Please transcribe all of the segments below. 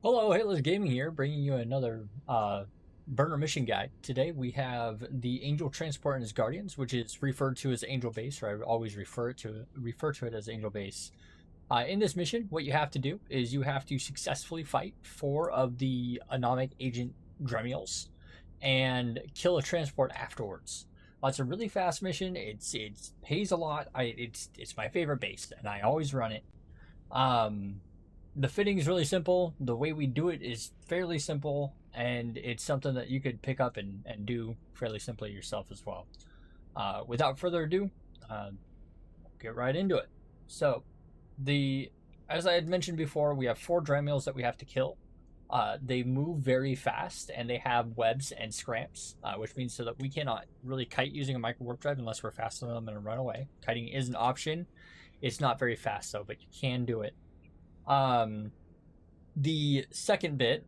Hello, Hayless Gaming here, bringing you another burner mission guide. Today we have the Angel Transport and his Guardians, which is referred to as Angel Base, or I always refer to it as Angel Base. In this mission, what you have to do is you have to successfully fight 4 of the Anomic agent Dremels and kill a transport afterwards. It's a really fast mission. It pays a lot. It's my favorite base, and I always run it. The fitting is really simple. The way we do it is fairly simple, and it's something that you could pick up and do fairly simply yourself as well. Without further ado, get right into it. So, as I had mentioned before, we have 4 Dremels that we have to kill. They move very fast, and they have webs and scramps, which means so that we cannot really kite using a Microwarpdrive unless we're faster than them and run away. Kiting is an option. It's not very fast though, but you can do it. The second bit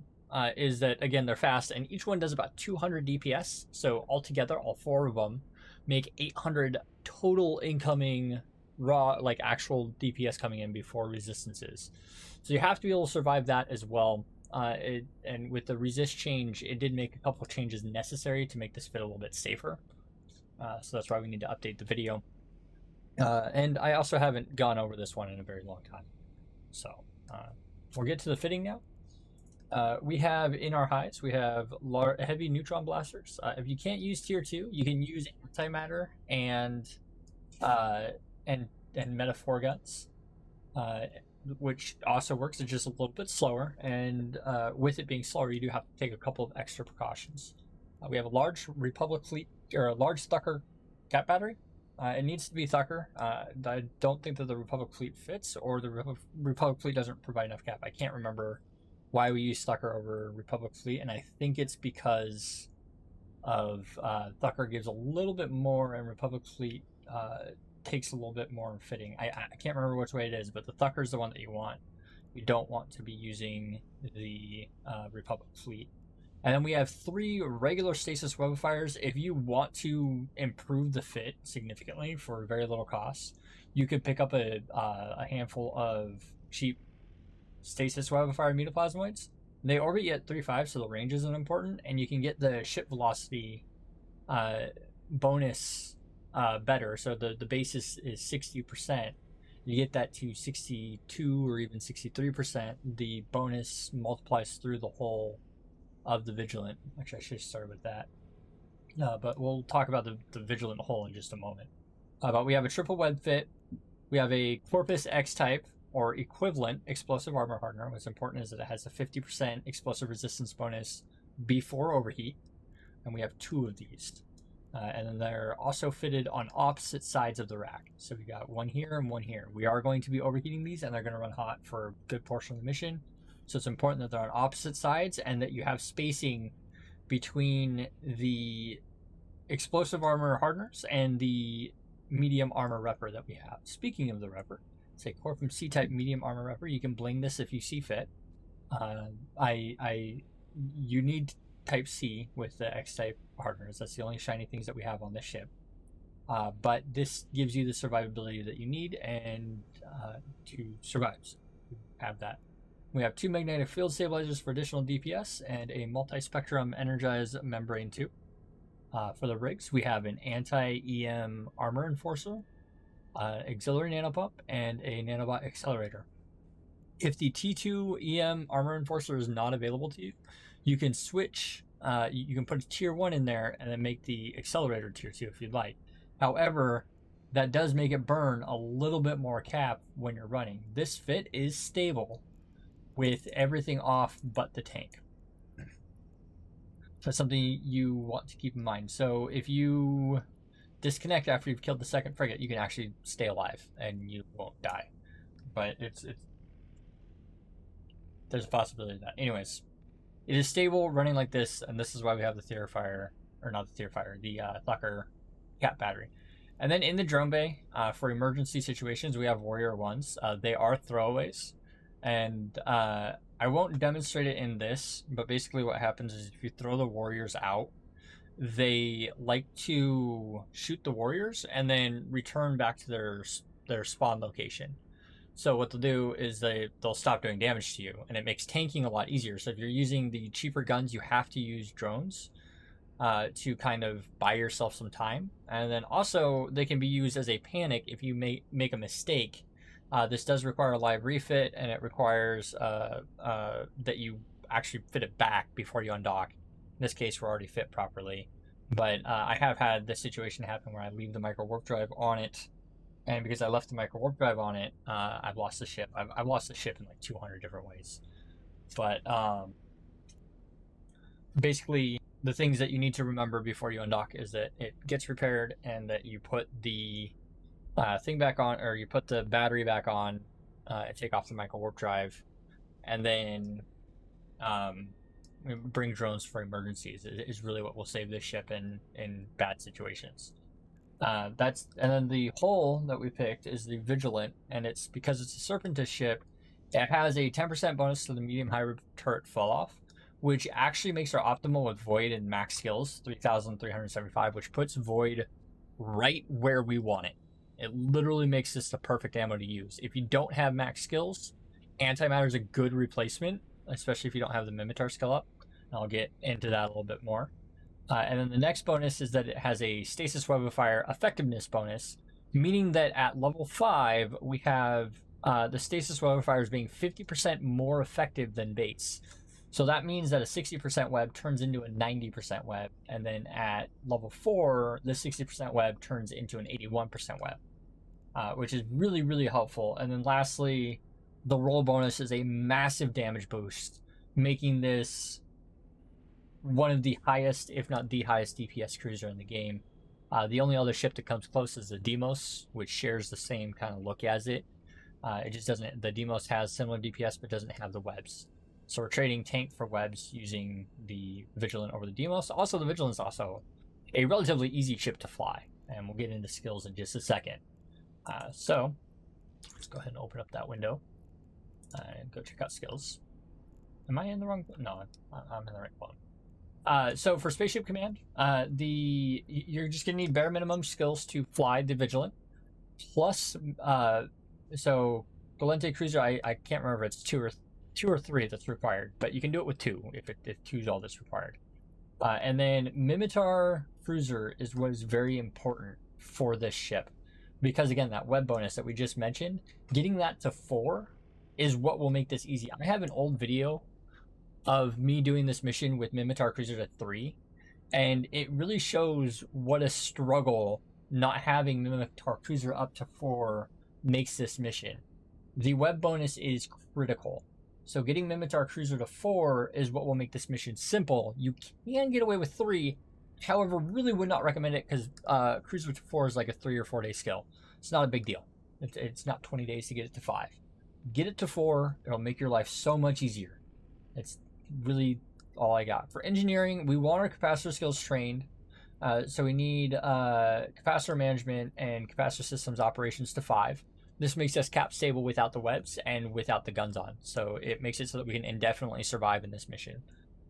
is that, again, they're fast, and each one does about 200 DPS. So altogether, all 4 of them make 800 total incoming raw, like actual DPS coming in before resistances. So you have to be able to survive that as well. And with the resist change, it did make a couple of changes necessary to make this fit a little bit safer. So that's why we need to update the video. And I also haven't gone over this one in a very long time. So we'll get to the fitting now. We have in our highs, we have heavy neutron blasters. If you can't use tier 2, you can use antimatter and metaphor guns, which also works. It's just a little bit slower, and with it being slower, you do have to take a couple of extra precautions. We have a large Republic fleet, or a large Thukker cat battery. It needs to be Thukker. I don't think that the Republic fleet fits, or the Republic fleet doesn't provide enough cap. I can't remember why we use Thukker over Republic fleet, and I think it's because of Thukker gives a little bit more, and Republic fleet takes a little bit more in fitting. I can't remember which way it is, but the Thukker is the one that you want. You don't want to be using the Republic fleet. And then we have 3 regular Stasis Webifiers. If you want to improve the fit significantly for very little cost, you could pick up a handful of cheap Stasis Webifier Metaplasmoids. They orbit at 3.5, so the range isn't important, and you can get the ship velocity bonus better. So the base is 60%. You get that to 62 or even 63%. The bonus multiplies through the whole of the Vigilant. Actually, I should start with that. But we'll talk about the Vigilant whole in just a moment. But we have a triple web fit. We have a Corpus X type or equivalent explosive armor hardener. What's important is that it has a 50% explosive resistance bonus before overheat, and we have 2 of these. And then they're also fitted on opposite sides of the rack. So we got one here and one here. We are going to be overheating these, and they're going to run hot for a good portion of the mission. So it's important that they're on opposite sides and that you have spacing between the explosive armor hardeners and the medium armor repper that we have. Speaking of the repper, it's a Corpum C-type medium armor repper. You can bling this if you see fit. You need type C with the X-type hardeners. That's the only shiny things that we have on this ship. But this gives you the survivability that you need and to survive. So you have that. We have 2 magnetic field stabilizers for additional DPS and a multispectrum energized membrane too. For the rigs, we have an anti-EM armor enforcer, auxiliary nanopump, and a nanobot accelerator. If the T2 EM armor enforcer is not available to you, you can switch. You can put a tier 1 in there and then make the accelerator tier 2 if you'd like. However, that does make it burn a little bit more cap when you're running. This fit is stable with everything off but the tank. That's something you want to keep in mind. So if you disconnect after you've killed the second frigate, you can actually stay alive and you won't die. But there's a possibility of that. Anyways, it is stable running like this, and this is why we have the Thukker cat battery. And then in the drone bay, for emergency situations, we have Warrior 1s. They are throwaways. And I won't demonstrate it in this, but basically what happens is if you throw the warriors out, they like to shoot the warriors and then return back to their spawn location. So what they'll do is they'll stop doing damage to you, and it makes tanking a lot easier. So if you're using the cheaper guns, you have to use drones to kind of buy yourself some time. And then also they can be used as a panic if you make a mistake. This does require a live refit, and it requires that you actually fit it back before you undock. In this case, we're already fit properly. But I have had this situation happen where I leave the Microwarpdrive on it, and because I left the Microwarpdrive on it, I've lost the ship. I've lost the ship in like 200 different ways. But basically, the things that you need to remember before you undock is that it gets repaired, and that you put the thing back on, or you put the battery back on, and take off the Microwarpdrive, and then bring drones for emergencies is really what will save this ship in bad situations. And then the hull that we picked is the Vigilant, and it's because it's a Serpentis ship. It has a 10% bonus to the medium hybrid turret fall off, which actually makes our optimal with Void and max skills 3,375, which puts Void right where we want it. It literally makes this the perfect ammo to use. If you don't have max skills, antimatter is a good replacement, especially if you don't have the Mimitar skill up. And I'll get into that a little bit more. And then the next bonus is that it has a Stasis Webifier effectiveness bonus, meaning that at level 5, we have the Stasis Webifiers being 50% more effective than base. So that means that a 60% web turns into a 90% web, and then at level 4, the 60% web turns into an 81% web, which is really, really helpful. And then lastly, the roll bonus is a massive damage boost, making this one of the highest, if not the highest, DPS cruiser in the game. The only other ship that comes close is the Demos, which shares the same kind of look as it. It just doesn't. The Demos has similar DPS, but doesn't have the webs. So we're trading tank for webs using the Vigilant over the Demos. Also, the Vigilant's also a relatively easy ship to fly, and we'll get into skills in just a second. So let's go ahead and open up that window and go check out skills. Am I in the wrong? No, I'm in the right one. So for Spaceship Command, you're just gonna need bare minimum skills to fly the Vigilant. Plus, so Galente Cruiser, I can't remember if it's two or three that's required, but you can do it with 2 if 2 is all that's required. And then Mimitar Cruiser is what is very important for this ship, because again, that web bonus that we just mentioned, getting that to 4 is what will make this easy. I have an old video of me doing this mission with Mimitar Cruiser at 3, and it really shows what a struggle not having Mimitar Cruiser up to 4 makes this mission. The web bonus is critical. So getting Mimitar Cruiser to 4 is what will make this mission simple. You can get away with 3, however, really would not recommend it, because Cruiser to 4 is like a 3 or 4 day skill. It's not a big deal. It's not 20 days to get it to 5. Get it to 4, it'll make your life so much easier. It's really all I got. For engineering, we want our capacitor skills trained. So we need capacitor management and capacitor systems operations to 5. This makes us cap stable without the webs and without the guns on. So it makes it so that we can indefinitely survive in this mission.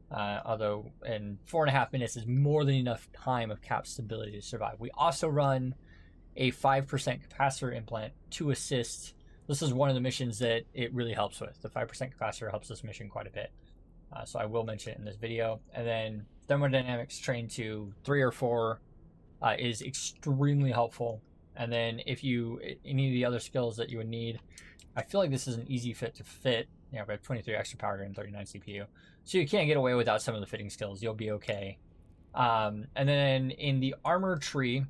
Although in 4.5 minutes is more than enough time of cap stability to survive. We also run a 5% capacitor implant to assist. This is one of the missions that it really helps with. The 5% capacitor helps this mission quite a bit. So I will mention it in this video. And then thermodynamics trained to 3 or 4 is extremely helpful. And then if you, any of the other skills that you would need, I feel like this is an easy fit to fit. You know, we have 23 extra power and 39 CPU. So you can't get away without some of the fitting skills. You'll be okay. And then in the armor tree,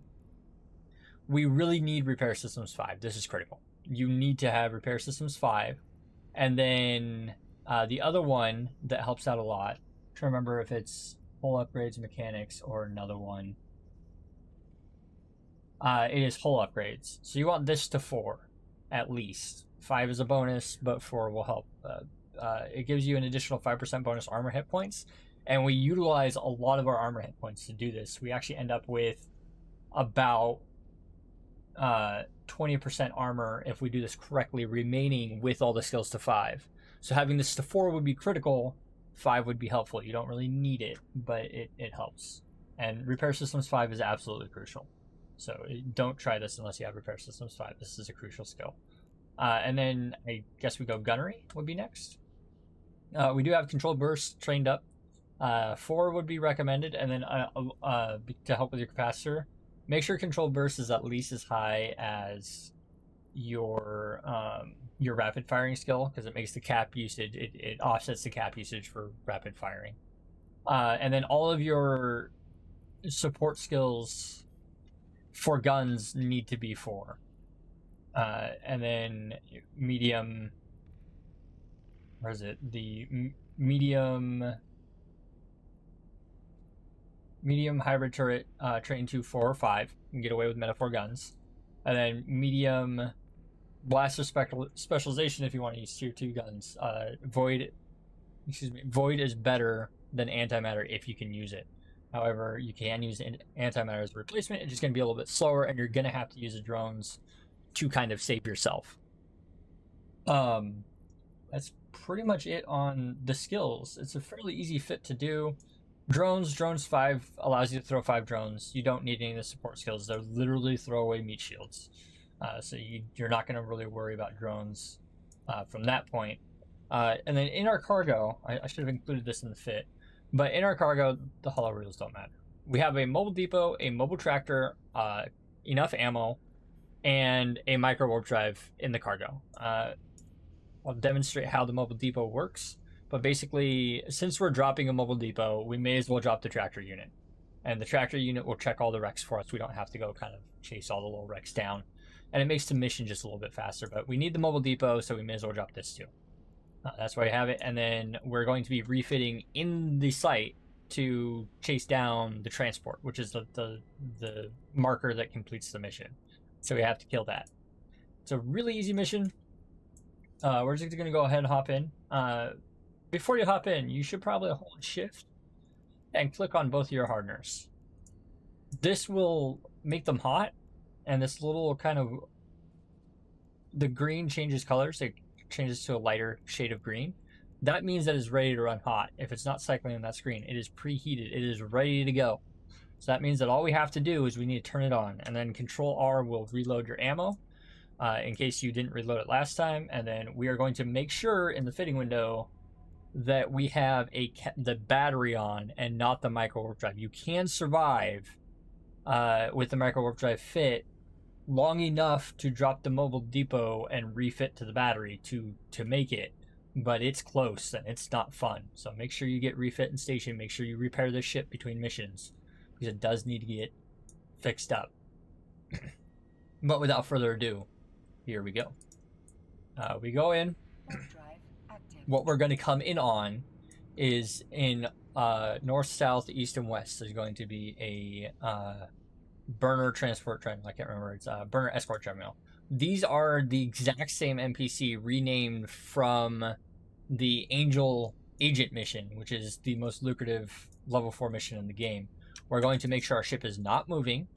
we really need Repair Systems 5. This is critical. You need to have Repair Systems 5. And then the other one that helps out a lot, I'm trying to remember if it's hull upgrades, mechanics, or another one. It is hull upgrades. So you want this to 4, at least. 5 is a bonus, but 4 will help. It gives you an additional 5% bonus armor hit points, and we utilize a lot of our armor hit points to do this. We actually end up with about 20% armor if we do this correctly, remaining with all the skills to 5. So having this to 4 would be critical. 5 would be helpful. You don't really need it, but it helps. And Repair Systems 5 is absolutely crucial. So don't try this unless you have Repair Systems 5. This is a crucial skill. And then I guess we go gunnery would be next. We do have controlled bursts trained up. 4 would be recommended, and then to help with your capacitor, make sure controlled burst is at least as high as your rapid firing skill, because it makes the cap usage, it offsets the cap usage for rapid firing. And then all of your support skills for guns need to be 4. And then medium, where is it? The medium hybrid turret train to 4 or 5. You can get away with metaphor guns. And then medium blaster specialization if you want to use tier 2 guns. Void is better than antimatter if you can use it. However, you can use antimatter as a replacement. It's just going to be a little bit slower, and you're going to have to use the drones to kind of save yourself. That's pretty much it on the skills. It's a fairly easy fit to do. Drones 5 allows you to throw 5 drones. You don't need any of the support skills. They're literally throwaway meat shields. So you're not going to really worry about drones from that point. And then in our cargo, I should have included this in the fit, but in our cargo, the hollow wheels don't matter. We have a mobile depot, a mobile tractor, enough ammo, and a microwarpdrive in the cargo. I'll demonstrate how the mobile depot works, but basically, since we're dropping a mobile depot, we may as well drop the tractor unit. And the tractor unit will check all the wrecks for us. We don't have to go kind of chase all the little wrecks down. And it makes the mission just a little bit faster, but we need the mobile depot, so we may as well drop this too. That's why we have it, and then we're going to be refitting in the site to chase down the transport, which is the marker that completes the mission. So we have to kill that. It's a really easy mission. We're just going to go ahead and hop in. Before you hop in, you should probably hold shift and click on both of your hardeners. This will make them hot, and this little kind of, the green changes colors. It changes to a lighter shade of green. That means that it's ready to run hot. If it's not cycling on that screen, it is preheated. It is ready to go. So that means that all we have to do is we need to turn it on, and then Control R will reload your ammo in case you didn't reload it last time. And then we are going to make sure in the fitting window that we have the battery on and not the microwarpdrive. You can survive with the microwarpdrive fit long enough to drop the mobile depot and refit to the battery to make it, but it's close and it's not fun. So make sure you get refit and station. Make sure you repair the ship between missions, because it does need to get fixed up. But without further ado, here we go. We go in. What we're going to come in on is in north, south, east, and west. There's going to be a burner transport terminal. I can't remember. It's burner escort terminal. These are the exact same NPC renamed from the Angel Agent mission, which is the most lucrative level 4 mission in the game. We're going to make sure our ship is not moving.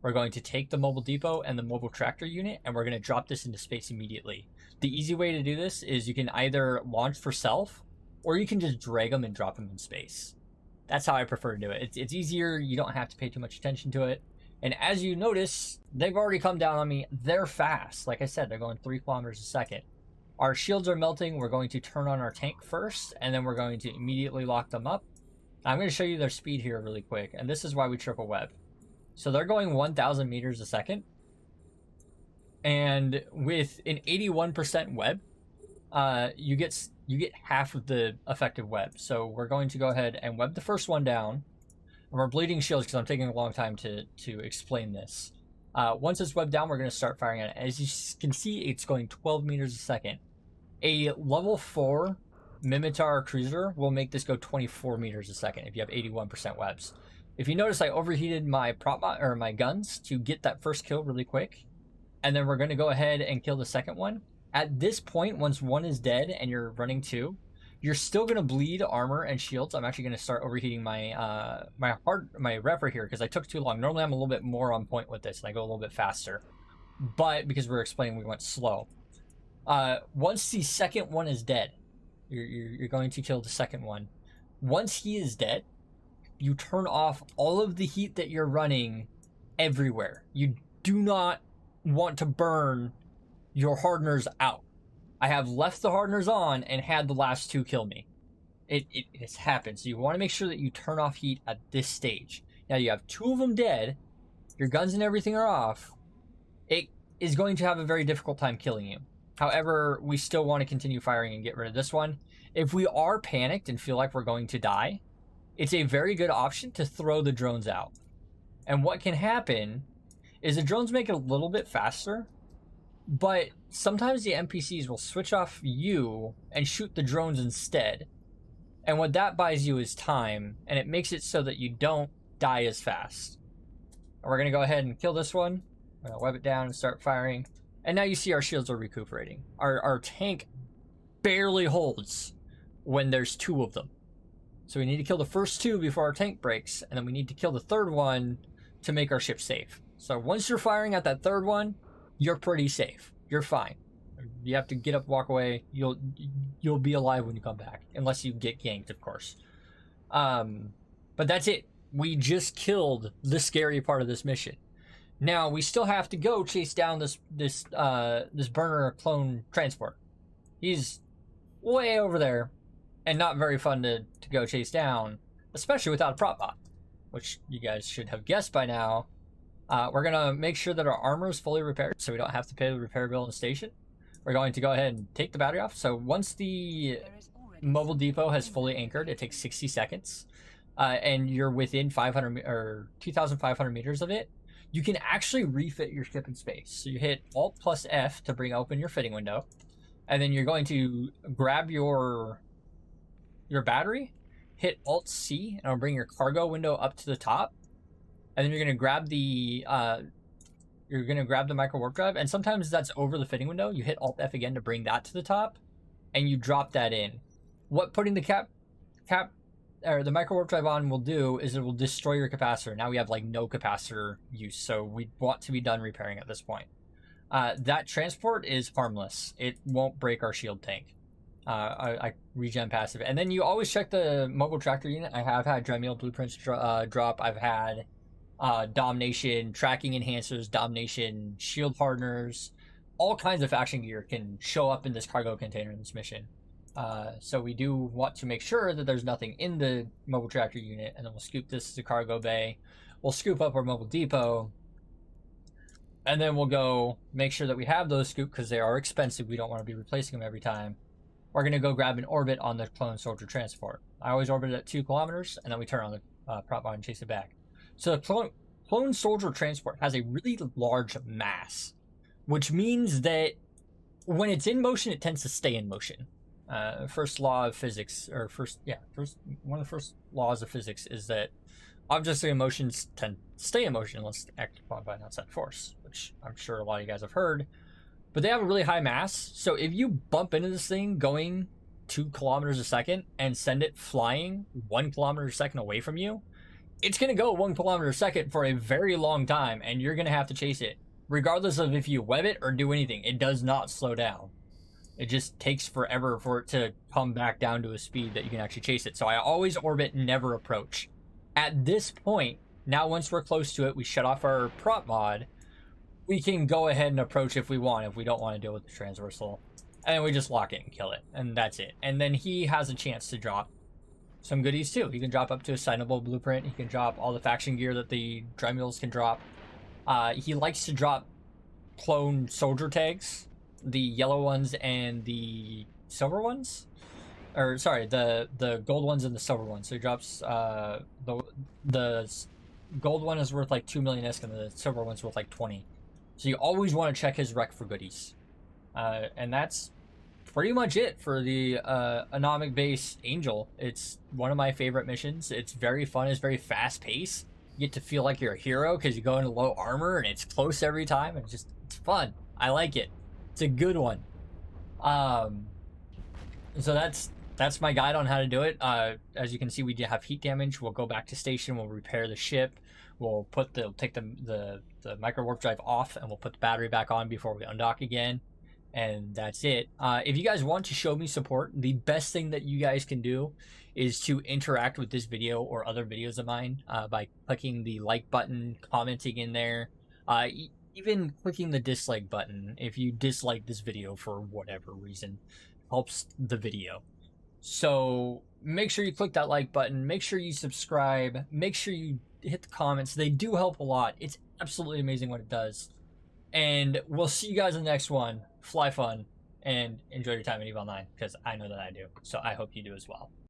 We're going to take the mobile depot and the mobile tractor unit, and we're going to drop this into space immediately. The easy way to do this is you can either launch for self, or you can just drag them and drop them in space. That's how I prefer to do it. It's easier. You don't have to pay too much attention to it. And as you notice, they've already come down on me. They're fast. Like I said, they're going 3 kilometers a second. Our shields are melting. We're going to turn on our tank first, and then we're going to immediately lock them up. I'm going to show you their speed here really quick, and this is why we triple web. So they're going 1,000 meters a second. And with an 81% web, you get half of the effective web. So we're going to go ahead and web the first one down. And we're bleeding shields because I'm taking a long time to explain this. Once it's webbed down, we're going to start firing at it. As you can see, it's going 12 meters a second. A level 4 Mimitar cruiser will make this go 24 meters a second if you have 81% webs. If you notice, I overheated my my guns to get that first kill really quick. And then we're going to go ahead and kill the second one. At this point, once one is dead and you're running 2, you're still going to bleed armor and shields. I'm actually going to start overheating my my repper here because I took too long. Normally I'm a little bit more on point with this and I go a little bit faster. But because we're explaining, we went slow. Once the second one is dead, you're going to kill the second one. Once he is dead, you turn off all of the heat that you're running everywhere. You do not want to burn your Hardener's out. I have left the Hardeners on and had the last 2 kill me. It's happened. So you want to make sure that you turn off heat at this stage. Now you have 2 of them dead. Your guns and everything are off. It is going to have a very difficult time killing you. However, we still want to continue firing and get rid of this one. If we are panicked and feel like we're going to die, it's a very good option to throw the drones out. And what can happen is the drones make it a little bit faster, but sometimes the NPCs will switch off you and shoot the drones instead. And what that buys you is time, and it makes it so that you don't die as fast. And we're going to go ahead and kill this one. We're going to web it down and start firing. And now you see our shields are recuperating. Our tank barely holds when there's 2 of them. So we need to kill the first 2 before our tank breaks, and then we need to kill the 3rd one to make our ship safe. So once you're firing at that 3rd one, you're pretty safe. You're fine. You have to get up, walk away. You'll be alive when you come back, unless you get ganked, of course. But that's it. We just killed the scary part of this mission. Now we still have to go chase down this burner clone transport. He's way over there, and not very fun to go chase down, especially without a prop bot, which you guys should have guessed by now. We're gonna make sure that our armor is fully repaired, so we don't have to pay the repair bill in the station. We're going to go ahead and take the battery off. So once the mobile depot has fully anchored, it takes 60 seconds, and you're within 500 or 2,500 meters of it, you can actually refit your ship in space. So you hit Alt plus F to bring open your fitting window, and then you're going to grab your battery, hit Alt C, and it'll bring your cargo window up to the top, and then you're going to grab the Microwarpdrive, and sometimes that's over the fitting window. You hit Alt F again to bring that to the top, and you drop that in. What putting the the Microwarpdrive on will do is it will destroy your capacitor. Now we have like no capacitor use, so we want to be done repairing at this point. That transport is harmless. It won't break our shield tank. I regen passive. And then you always check the mobile tractor unit. I have had Dremel blueprints drop. I've had Domination tracking enhancers, Domination shield hardeners, all kinds of faction gear can show up in this cargo container in this mission. So we do want to make sure that there's nothing in the mobile tractor unit, and then we'll scoop this to cargo bay. We'll scoop up our mobile depot, and then we'll go make sure that we have those scooped because they are expensive. We don't want to be replacing them every time. We're going to go grab an orbit on the clone soldier transport. I always orbit at 2 kilometers, and then we turn on the prop bar and chase it back. So the clone soldier transport has a really large mass, which means that when it's in motion, it tends to stay in motion. First law of physics, or one of the first laws of physics is that objects in motion tend to stay in motion unless acted upon by an outside force, which I'm sure a lot of you guys have heard. But they have a really high mass, so if you bump into this thing going 2 kilometers a second and send it flying 1 kilometer a second away from you, it's going to go 1 kilometer a second for a very long time, and you're going to have to chase it. Regardless of if you web it or do anything, it does not slow down. It just takes forever for it to come back down to a speed that you can actually chase it. So I always orbit, never approach. At this point, now once we're close to it, we shut off our prop mod. We can go ahead and approach if we want, if we don't want to deal with the transversal. And then we just lock it and kill it, and that's it. And then he has a chance to drop some goodies too. He can drop up to a signable blueprint. He can drop all the faction gear that the Dremules can drop. He likes to drop clone soldier tags, the yellow ones and the silver ones, or sorry, the gold ones and the silver ones. So he drops the gold one is worth like 2 million ISK, and the silver one's worth like 20. So you always want to check his rec for goodies, and that's pretty much it for the Anomic base Angel. It's one of my favorite missions. It's very fun. It's very fast paced. You get to feel like you're a hero because you go into low armor and it's close every time, and it's fun. I like it. It's a good one. So that's my guide on how to do it. As you can see, we have heat damage. We'll go back to station. We'll repair the ship. We'll take the Microwarpdrive off, and we'll put the battery back on before we undock again. And that's it. If you guys want to show me support, the best thing that you guys can do is to interact with this video or other videos of mine by clicking the like button, commenting in there. even clicking the dislike button, if you dislike this video for whatever reason, helps the video. So make sure you click that like button, make sure you subscribe, make sure you hit the comments. They do help a lot. It's absolutely amazing what it does. And we'll see you guys in the next one. Fly fun and enjoy your time in EVE Online, because I know that I do. So I hope you do as well.